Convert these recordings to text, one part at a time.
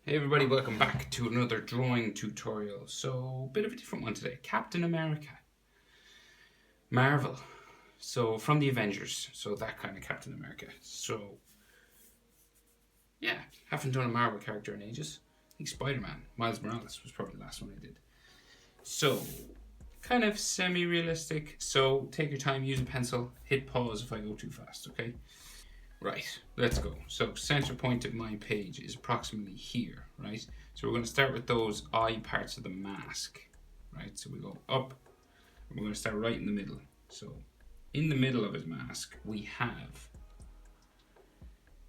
Hey everybody, welcome back to another drawing tutorial. So, a bit of a different one today. Captain America. Marvel. So, from the Avengers. So, that kind of Captain America. So, yeah, haven't done a Marvel character in ages. I think Spider-Man, Miles Morales was probably the last one I did. So, kind of semi-realistic. So, take your time, use a pencil, hit pause if I go too fast, okay? Right, let's go. So center point of my page is approximately here, right? So we're going to start with those eye parts of the mask, right? So we go up, and we're going to start right in the middle. So in the middle of his mask, we have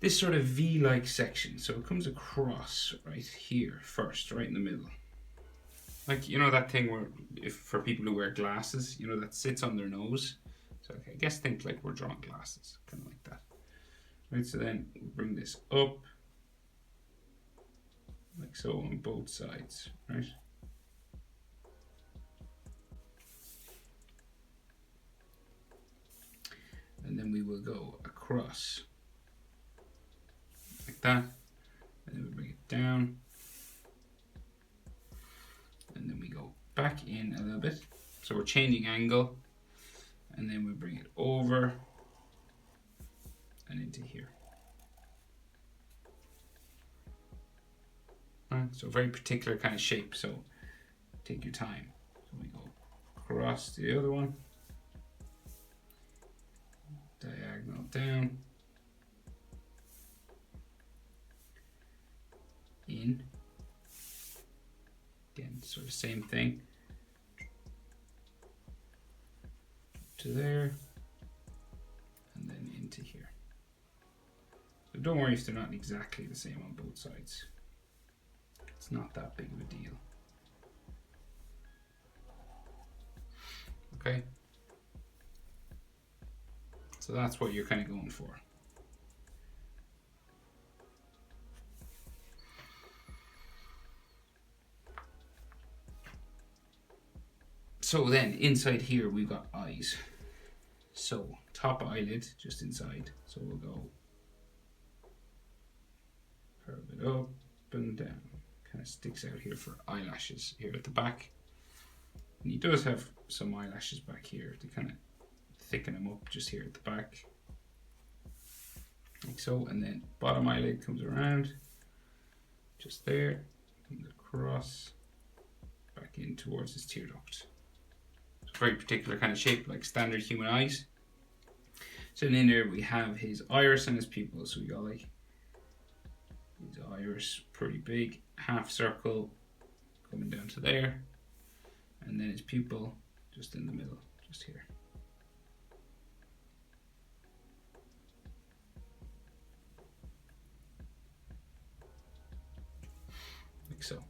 this sort of V-like section. So it comes across right here first, right in the middle. Like, you know that thing where, if for people who wear glasses, you know, that sits on their nose. So I guess think like we're drawing glasses, kind of like that. Right, so then we'll bring this up, like so on both sides, right? And then we will go across, like that, and then we bring it down, and then we go back in a little bit. So we're changing angle, and then we bring it over and into here. Right, so very particular kind of shape, so take your time. So we go across to the other one, diagonal down, in, again, sort of same thing, to there, and then into here. So don't worry if they're not exactly the same on both sides. It's not that big of a deal. Okay? So that's what you're kind of going for. So then inside here we've got eyes. So top eyelid just inside. So we'll go curve it up and down. Kind of sticks out here for eyelashes here at the back. And he does have some eyelashes back here to kind of thicken them up just here at the back. Like so, and then bottom eyelid comes around just there, comes across, back in towards his tear duct. It's a very particular kind of shape, like standard human eyes. So in there we have his iris and his pupil. So we got like his iris pretty big, half circle coming down to there, and then his pupil just in the middle, just here. Like so.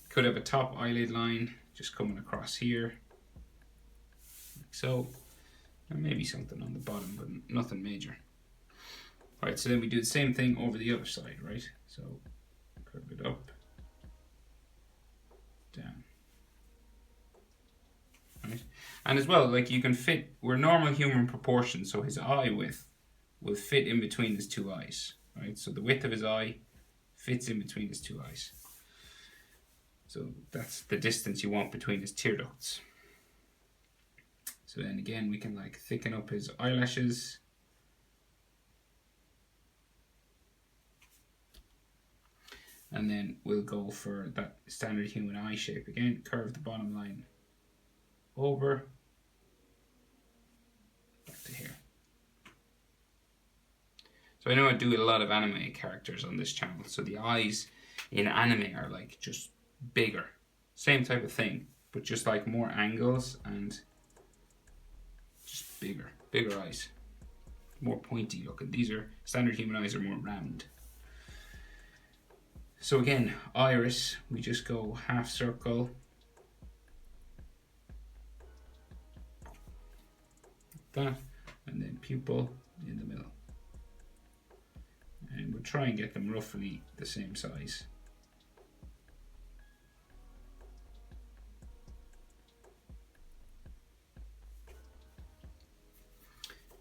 Could have a top eyelid line just coming across here, like so, and maybe something on the bottom, but nothing major. Right, so then we do the same thing over the other side, right? So curve it up, down. Right? And as well, like you can fit, we're normal human proportions, so his eye width will fit in between his two eyes, right? So the width of his eye fits in between his two eyes. So that's the distance you want between his tear ducts. So then again, we can like thicken up his eyelashes. And then we'll go for that standard human eye shape again, curve the bottom line over, back to here. So I know I do a lot of anime characters on this channel, so the eyes in anime are like just bigger. Same type of thing, but just like more angles and just bigger eyes. More pointy looking. These are, standard human eyes are more round. So again, iris, we just go half circle, like that, and then pupil in the middle. And we'll try and get them roughly the same size.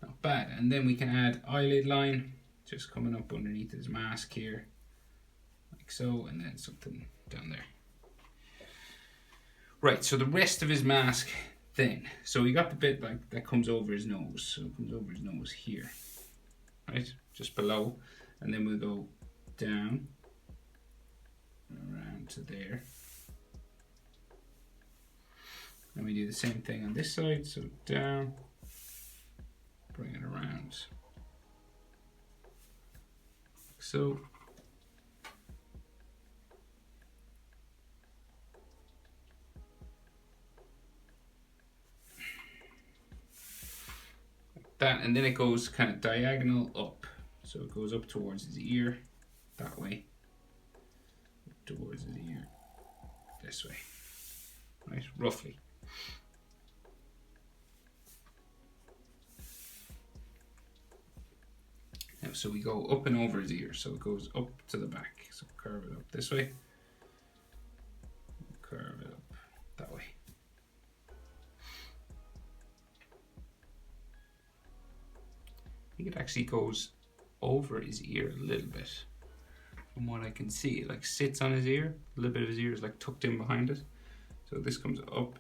Not bad. And then we can add eyelid line, just coming up underneath his mask here, like like so, and then something down there. Right, so the rest of his mask then. So we got the bit like that comes over his nose. So it comes over his nose here, right? Just below. And then we'll go down, around to there. And we do the same thing on this side. So down, bring it around. Like so. That, and then it goes kind of diagonal up, so it goes up towards his ear that way, up towards his ear this way, right, roughly. Now, so we go up and over his ear, so it goes up to the back, so curve it up this way, curve it up that way. I think it actually goes over his ear a little bit. From what I can see, it like sits on his ear. A little bit of his ear is like tucked in behind it. So this comes up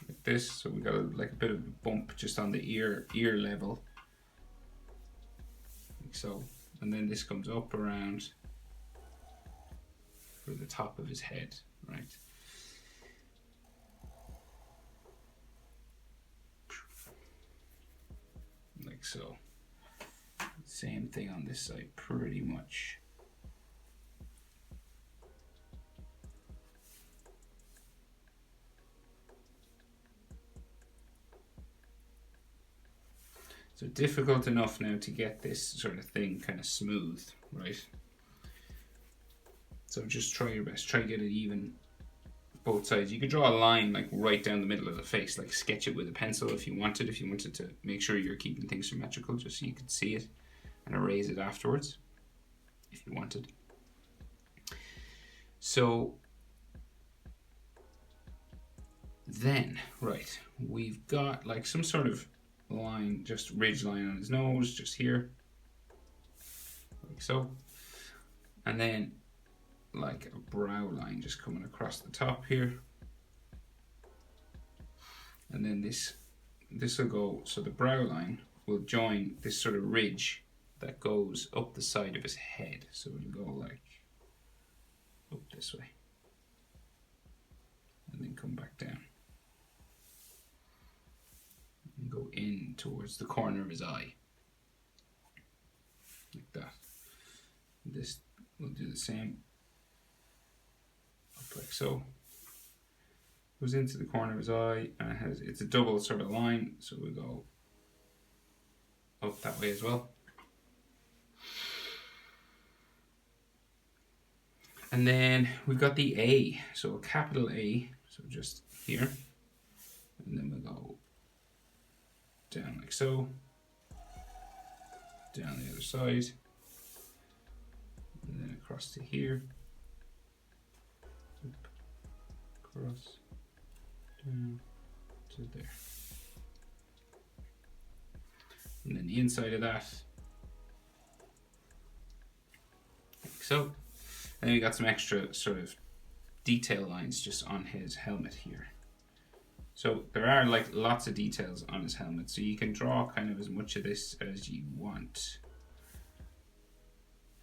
like this. So we got like a bit of a bump just on the ear level. Like so. And then this comes up around for the top of his head, right? Like so. Same thing on this side, pretty much. So difficult enough now to get this sort of thing kind of smooth, right? So just try your best, try to get it even both sides. You could draw a line like right down the middle of the face, like sketch it with a pencil if you wanted to make sure you're keeping things symmetrical, just so you could see it and erase it afterwards if you wanted. So then, right, we've got like some sort of line, just ridge line on his nose, just here, like so. And then like a brow line just coming across the top here. And then this will go, so the brow line will join this sort of ridge that goes up the side of his head. So it'll go like up this way and then come back down and go in towards the corner of his eye, like that. This will do the same, up like so. Goes into the corner of his eye, and it's a double sort of line, so we'll go up that way as well. And then we've got the A, so a capital A, so just here, and then we'll go down like so, down the other side, and then across to here, across, down to there. And then the inside of that, like so. And then we got some extra sort of detail lines just on his helmet here. So there are like lots of details on his helmet, so you can draw kind of as much of this as you want.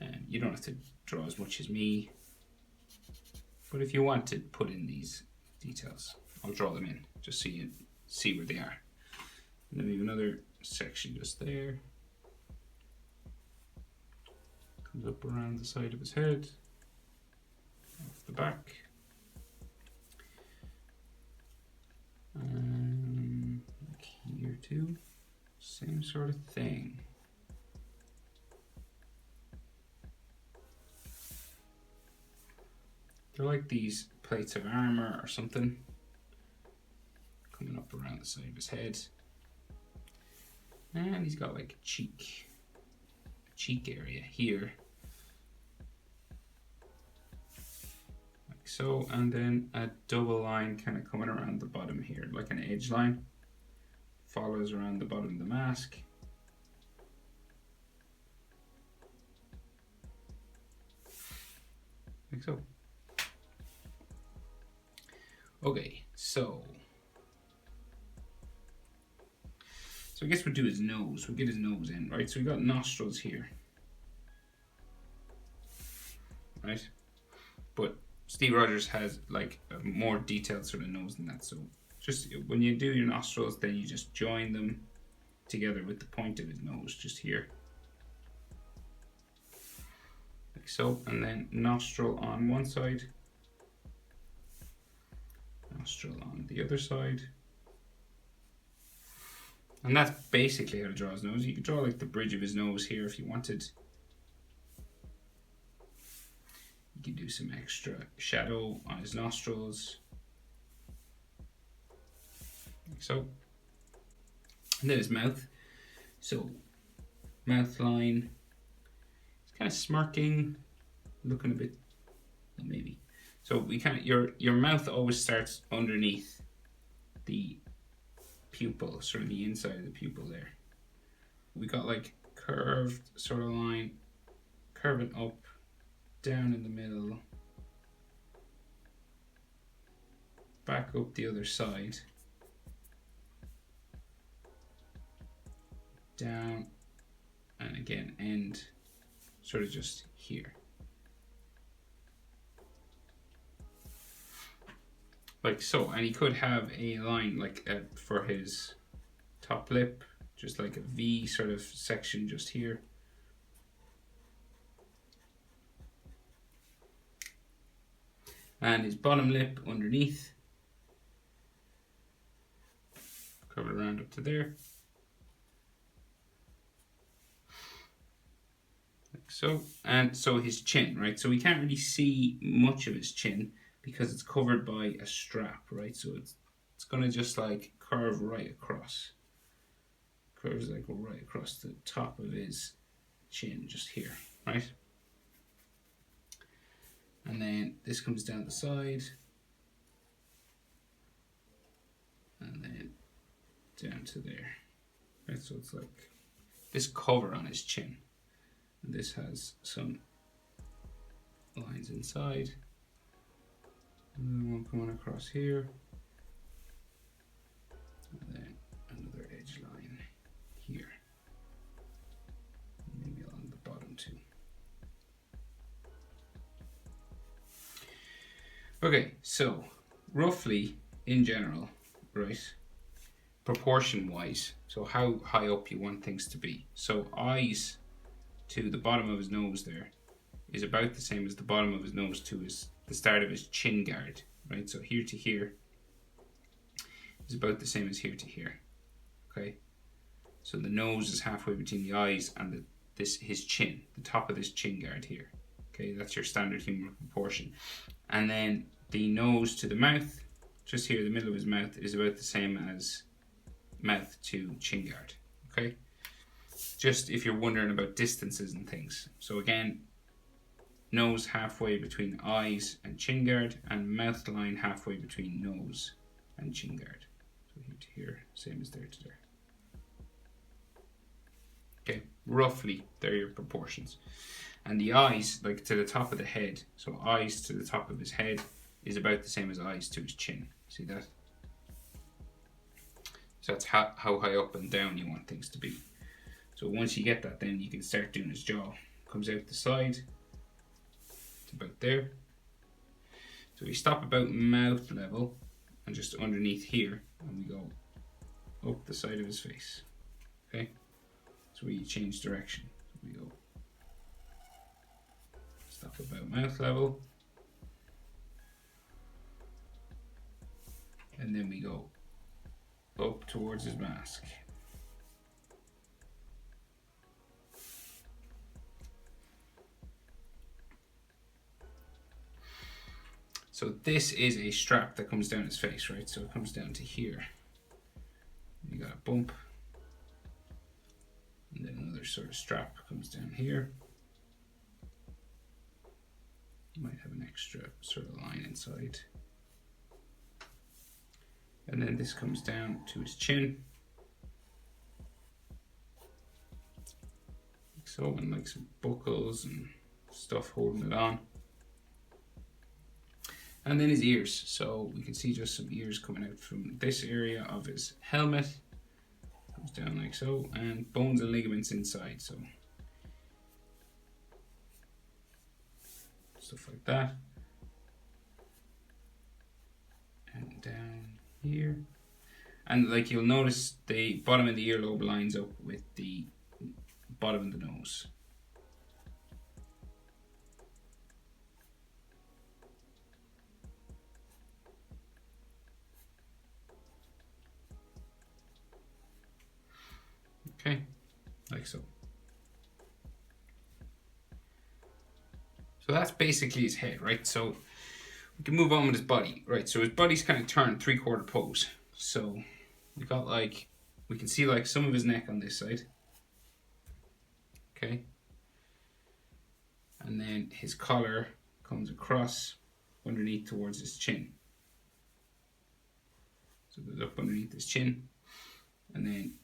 And you don't have to draw as much as me, but if you want to put in these details, I'll draw them in just so you see where they are. And then we have another section just there. Comes up around the side of his head, off the back. Like here too, same sort of thing. They're like these plates of armor or something, coming up around the side of his head. And he's got like a cheek area here, like so, and then a double line kind of coming around the bottom here, like an edge line, follows around the bottom of the mask. like so. Okay, so I guess we'll do his nose. We'll get his nose in, right? So we got nostrils here, right? But Steve Rogers has like a more detailed sort of nose than that. So just when you do your nostrils, then you just join them together with the point of his nose, just here, like so. And then nostril on one side, nostril on the other side. And that's basically how to draw his nose. You could draw like the bridge of his nose here if you wanted. You can do some extra shadow on his nostrils, like so. And then his mouth. So, mouth line. It's kind of smirking, looking a bit, maybe. So we kind of, your mouth always starts underneath the pupil, sort of the inside of the pupil there. We got like curved sort of line, curving up, down in the middle, back up the other side, down, and again end sort of just here. Like so. And he could have a line like for his top lip, just like a V sort of section just here. And his bottom lip underneath, curve it around up to there, like so. And so his chin, right? So we can't really see much of his chin because it's covered by a strap, right? So it's gonna just like curve right across. Curves like right across the top of his chin, just here, right? And then this comes down the side, and then down to there, right? So it's like this cover on his chin, and this has some lines inside, and then one coming across here, and then another edge line here, maybe along the bottom too. Okay, so roughly in general, right, proportion wise, so how high up you want things to be. So eyes to the bottom of his nose there is about the same as the bottom of his nose to the start of his chin guard, right? So here to here is about the same as here to here, okay? So the nose is halfway between the eyes and his chin, the top of this chin guard here. Okay, that's your standard human proportion. And then the nose to the mouth, just here, the middle of his mouth, is about the same as mouth to chin guard. Okay, just if you're wondering about distances and things. So again, nose halfway between eyes and chin guard, and mouth line halfway between nose and chin guard. So here to here, same as there to there. Okay, roughly they're your proportions. And the eyes, like to the top of the head, so eyes to the top of his head is about the same as eyes to his chin. See that? So that's how high up and down you want things to be. So once you get that, then you can start doing his jaw. Comes out the side, it's about there. So we stop about mouth level and just underneath here, and we go up the side of his face. Okay? So we change direction. So we go stop about mouth level, and then we go up towards his mask. So this is a strap that comes down his face, right? So it comes down to here. You got a bump, and then another sort of strap comes down here. You might have an extra sort of line inside. And then this comes down to his chin. Like so, and like some buckles and stuff holding it on. And then his ears. So we can see just some ears coming out from this area of his helmet. Comes down like so, and bones and ligaments inside. So stuff like that. And down here. And like you'll notice the bottom of the earlobe lines up with the bottom of the nose. Okay, like so. So that's basically his head, right? So we can move on with his body, right? So his body's kind of turned 3/4 pose. So we got like, we can see like some of his neck on this side. Okay. And then his collar comes across underneath towards his chin. So it goes up underneath his chin. And then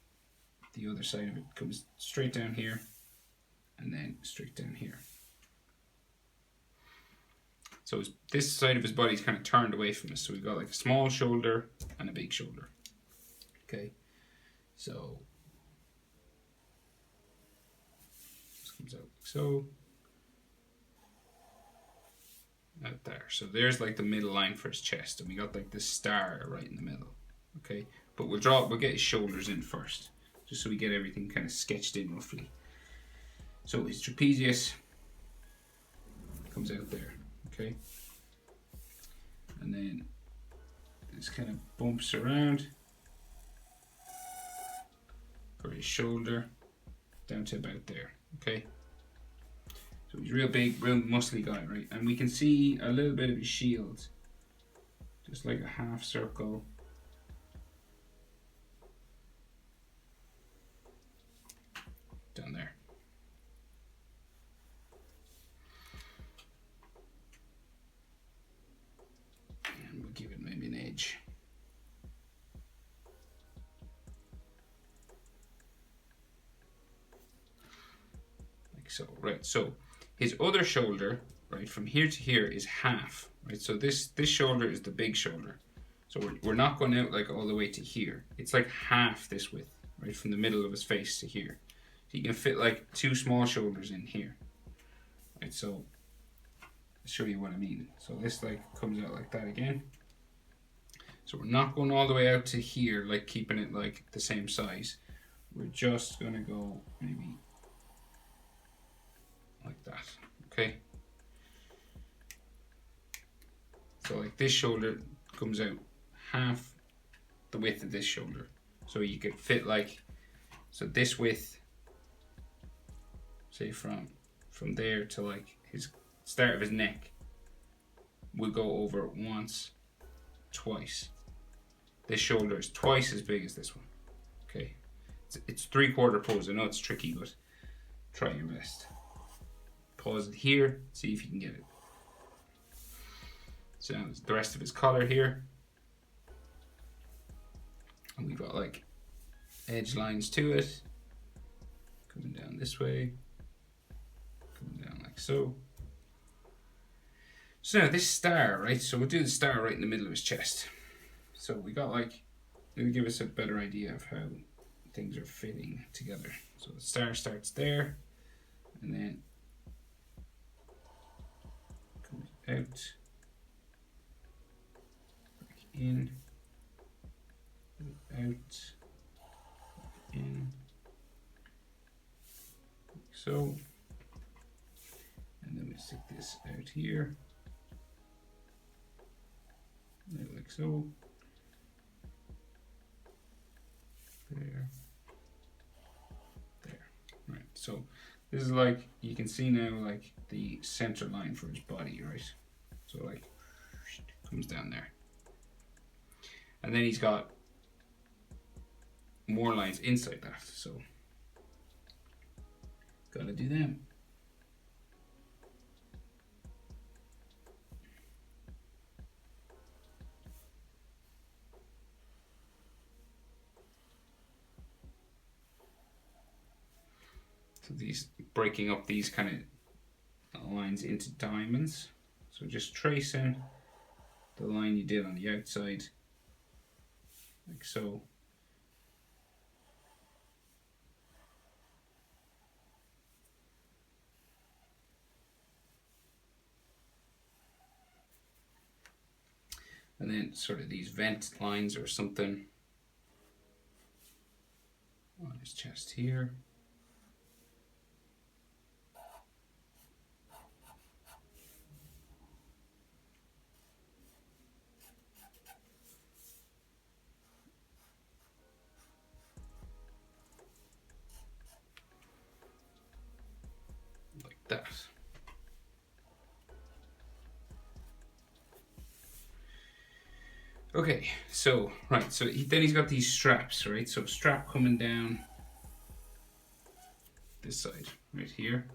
the other side of it comes straight down here and then straight down here. So this side of his body is kind of turned away from us. So we've got like a small shoulder and a big shoulder. Okay, so this comes out like so. Out there. So there's like the middle line for his chest, and we got like this star right in the middle. Okay, but we'll get his shoulders in first, just so we get everything kind of sketched in roughly. So his trapezius comes out there. Okay, and then this kind of bumps around for his shoulder down to about there. Okay, so he's real big, real muscly guy, right? And we can see a little bit of his shield, just like a half circle down there. And we'll give it maybe an edge. Like so, right? So his other shoulder, right, from here to here is half, right? So this shoulder is the big shoulder. So we're not going out like all the way to here. It's like half this width, right, from the middle of his face to here. So you can fit like 2 small shoulders in here, right? So I'll show you what I mean. So this like comes out like that again. So we're not going all the way out to here, like keeping it like the same size. We're just gonna go maybe like that, okay? So like this shoulder comes out half the width of this shoulder. So you could fit like, so this width, say from there to like his start of his neck, will go over once, twice. This shoulder is twice as big as this one, okay? It's 3/4 pose. I know it's tricky, but try your best. Pause it here, see if you can get it. So now the rest of his collar here. And we've got like edge lines to it. Coming down this way. Coming down like so. So now this star, right? So we'll do the star right in the middle of his chest. So we got like, it'll give us a better idea of how things are fitting together. So the star starts there, and then comes out, back in, out, in, like so. And then we stick this out here, like so. There. Right, so this is like, you can see now like the center line for his body, right? So like, comes down there. And then he's got more lines inside that, so gotta do them. So these, breaking up these kind of lines into diamonds. So just tracing the line you did on the outside, like so. And then sort of these vent lines or something on his chest here. Like that. Okay, so, right, so then he's got these straps, right? So strap coming down this side, right here,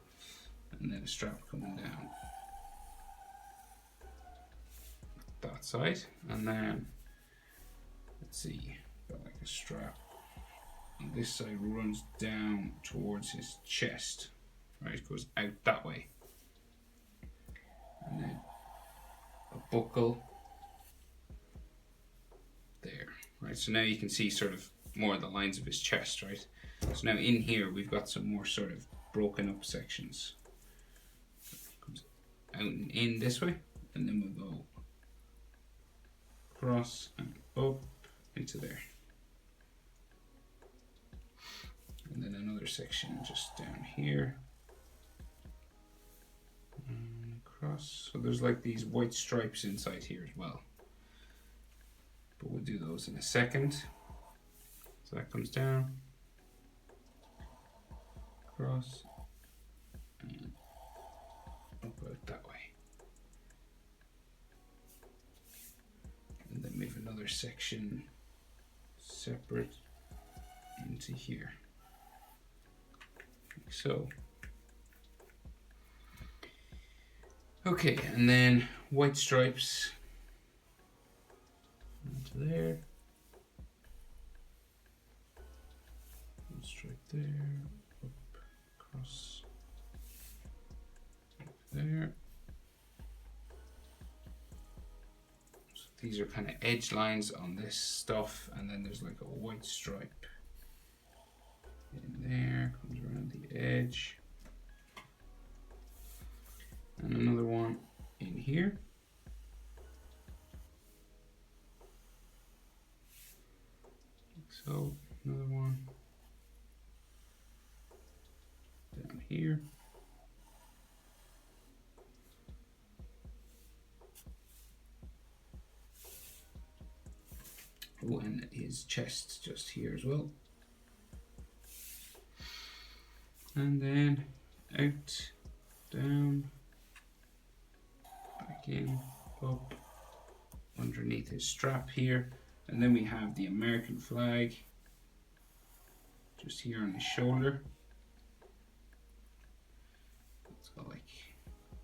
and then a strap coming down that side, and then, let's see, got like a strap on this side runs down towards his chest, right? Goes out that way. And then a buckle there, right? So now you can see sort of more of the lines of his chest, right? So now in here we've got some more sort of broken up sections. Comes out and in this way, and then we'll go across and up into there. And then another section just down here. And across. So there's like these white stripes inside here as well. But we'll do those in a second. So that comes down, across, and up out that way. And then move another section separate into here. Like so. Okay, and then white stripes into there. One stripe there, up, across, there. So these are kind of edge lines on this stuff, and then there's like a white stripe in there, comes around the edge. And another one in here. Like so, another one down here. Oh, and his chest just here as well. And then out, down, back in, up, underneath his strap here. And then we have the American flag just here on his shoulder. It's got like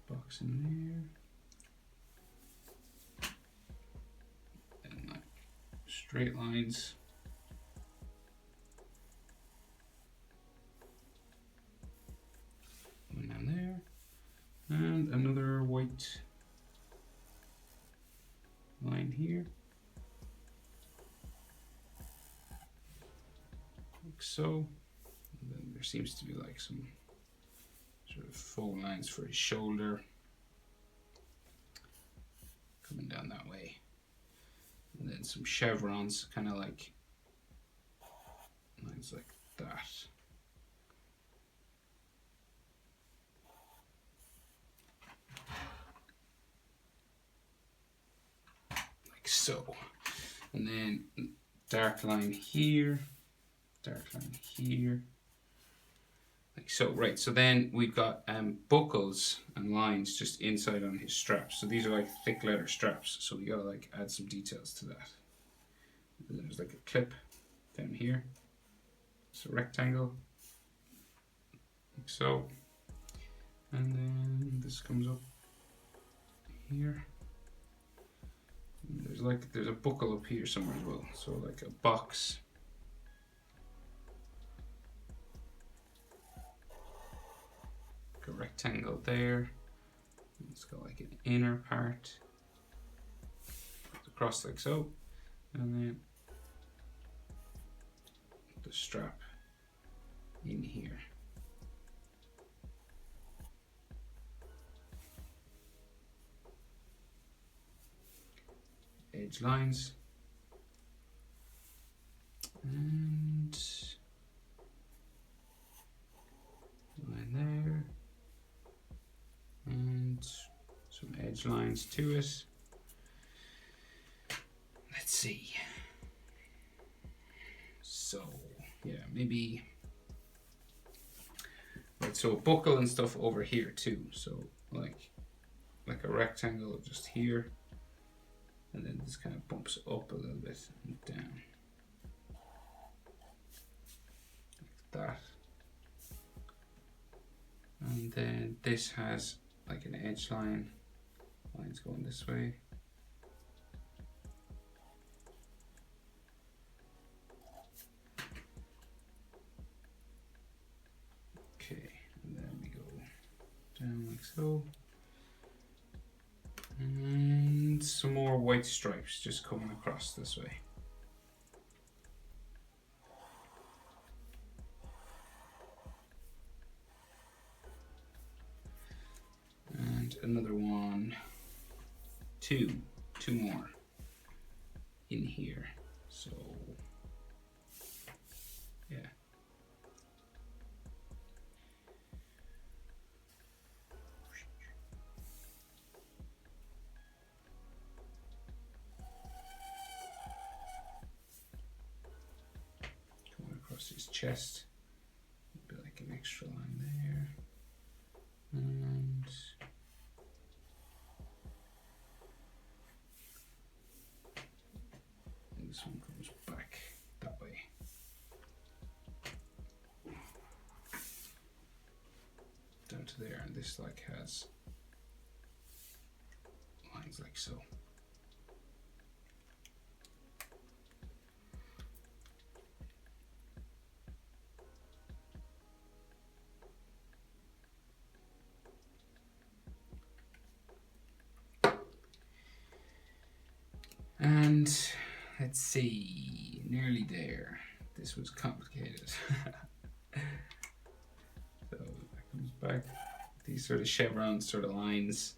a box in there. And like straight lines. Going down there. And another white line here. Like so. And then there seems to be like some sort of faux lines for his shoulder. Coming down that way. And then some chevrons, kind of like lines like that. Like so. And then dark line here, dark line here. Like so, right, so then we've got buckles and lines just inside on his straps. So these are like thick leather straps, so we gotta like add some details to that. And there's like a clip down here. It's a rectangle, like so. And then this comes up here. And there's a buckle up here somewhere as well. So like a box. A rectangle there. It's got like an inner part. across like so, and then the strap in here. Edge lines, and line there, and some edge lines to it. Let's see. So yeah, maybe. Right, so a buckle and stuff over here too. So like a rectangle just here. And then this kind of bumps up a little bit and down. Like that. And then this has like an edge line. Lines going this way. Okay, and then we go down like so. And some more white stripes just coming across this way. And another one, two more in here. So yeah. Across his chest, be like an extra line there, and this one comes back that way. Down to there, and this like has lines like so. And let's see, nearly there. This was complicated. So that comes back. These sort of chevron sort of lines.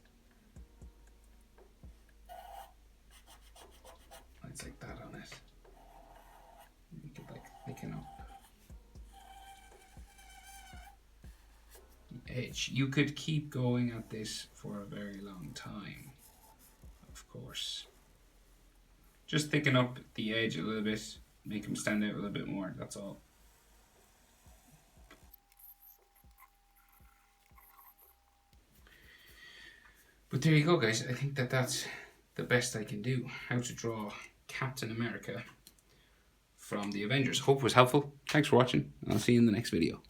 Lines like that on it. You could like thicken up the edge. You could keep going at this for a very long time, of course. Just thicken up the edge a little bit, make them stand out a little bit more, that's all. But there you go, guys. I think that's the best I can do. How to draw Captain America from the Avengers. Hope it was helpful. Thanks for watching, and I'll see you in the next video.